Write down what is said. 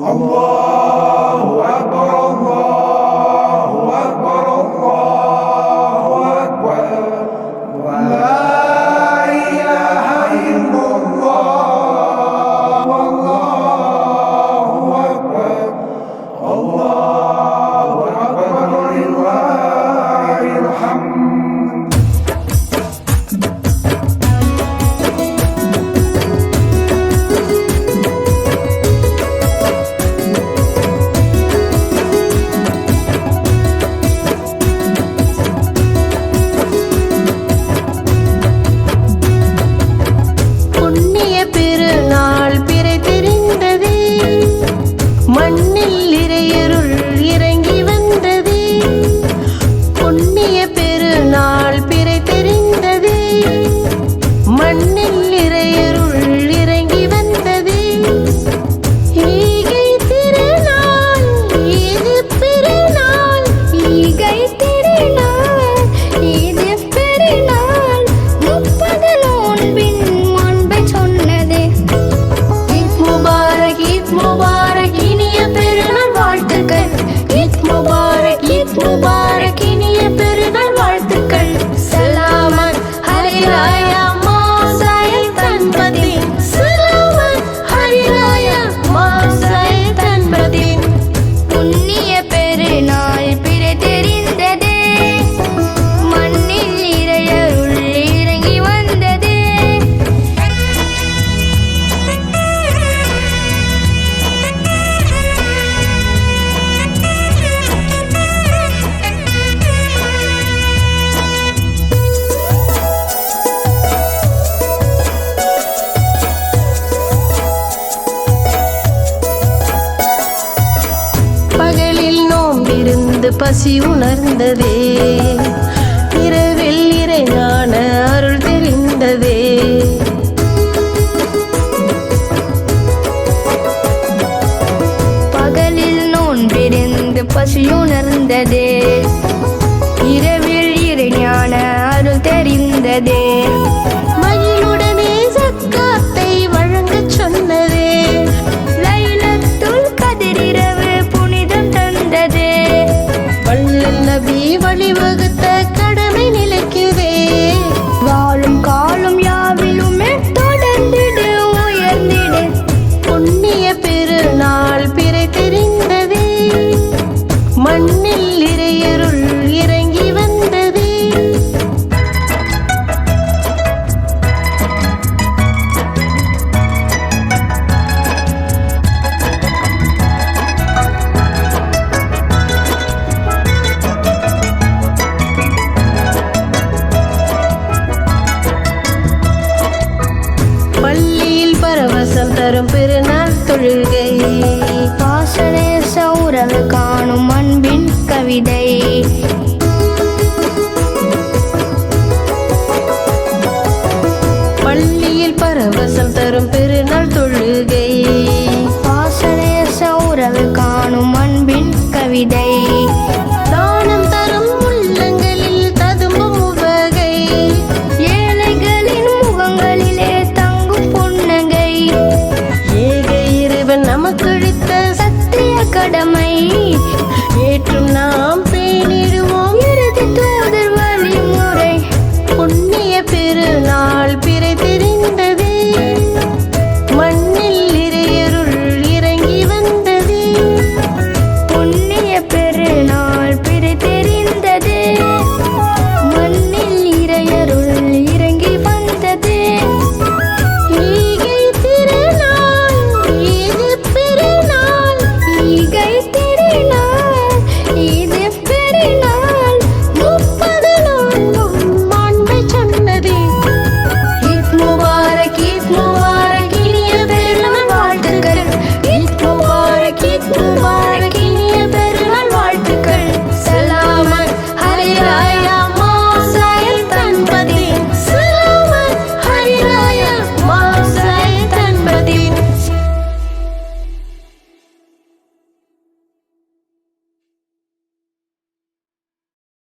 Allahu Akbar, Allahu Akbar, Allahu Akbar. La ilaha illallah, Allahu Akbar, Allahu Akbar, lillahil hamd. மண்ணில் இறையருள் இறங்கி வந்தது. புண்ணிய பெருநாள் பிறை தெரிந்தது. மண்ணில் இறையருள் இறங்கி வந்தது. ஈகை திருநாள் இது பெருநாள். ஈகை திருநாள் இது பெருநாள். 30 நோன்பின் மாண்பை சொன்னது. ஈத் முபாரக், ஈத் முபாரக், இனிய பெருநாள் வாழ்த்துக்கள். ஈத் முபாரக், ஈத் முபாரக், இனிய பெருநாள் வாழ்த்துக்கள். சலாமத் ஹரிராயா மாசாய் தன்பதின். சலாமத் ஹரிராயா மாசாய் தன்பதின். புண்ணிய பெருநாள் பிறை தெரிந்தது. மண்ணில் இறையருள் இறங்கி வந்தது. பகலில் நோம்பிருந்து பசி உணர்ந்ததே. இரவில் இறைஞான அருள் தெரிந்ததே. பகலில் நோன்பிருந்து பசியுணர்ந்ததே. இரவில் இறைஞான அருள் தெரிந்ததே. மகிழுடனே ஜக்காத்தை வழங்கச் சொன்னதே. லைலத்துல் கத்ர் இரவு புனிதம் தந்ததே. வள்ளல் நபி வழிவகுத்த கடமை நிலைக்குதே. வாழும் காலம் யாவிலுமே தொடர்ந்திடு உயர்ந்திடு. புண்ணிய பெருநாள் பிறை தெரிந்ததே. மண்ணில் இறையருள் இறங்கி வந்தது. பள்ளியில் பரவசம் தரும் பெருநாள் தொழுகை. பாசனே சௌரவு காணும் அன்பின் கவிதை. பள்ளியில் பரவசம் தரும் பெருநாள் தொழுகை. பாசனே சௌரவு காணும் அன்பின் கவிதை. தானம் தரும் உள்ளங்களில் ததும்பும் உவகை. ஏழைகளின் முகங்களிலே தங்கும் புன்னகை. ஏக இறைவன் நமக்களித்த சத்திய கடமை ஏற்றும் நாம் பேணிடு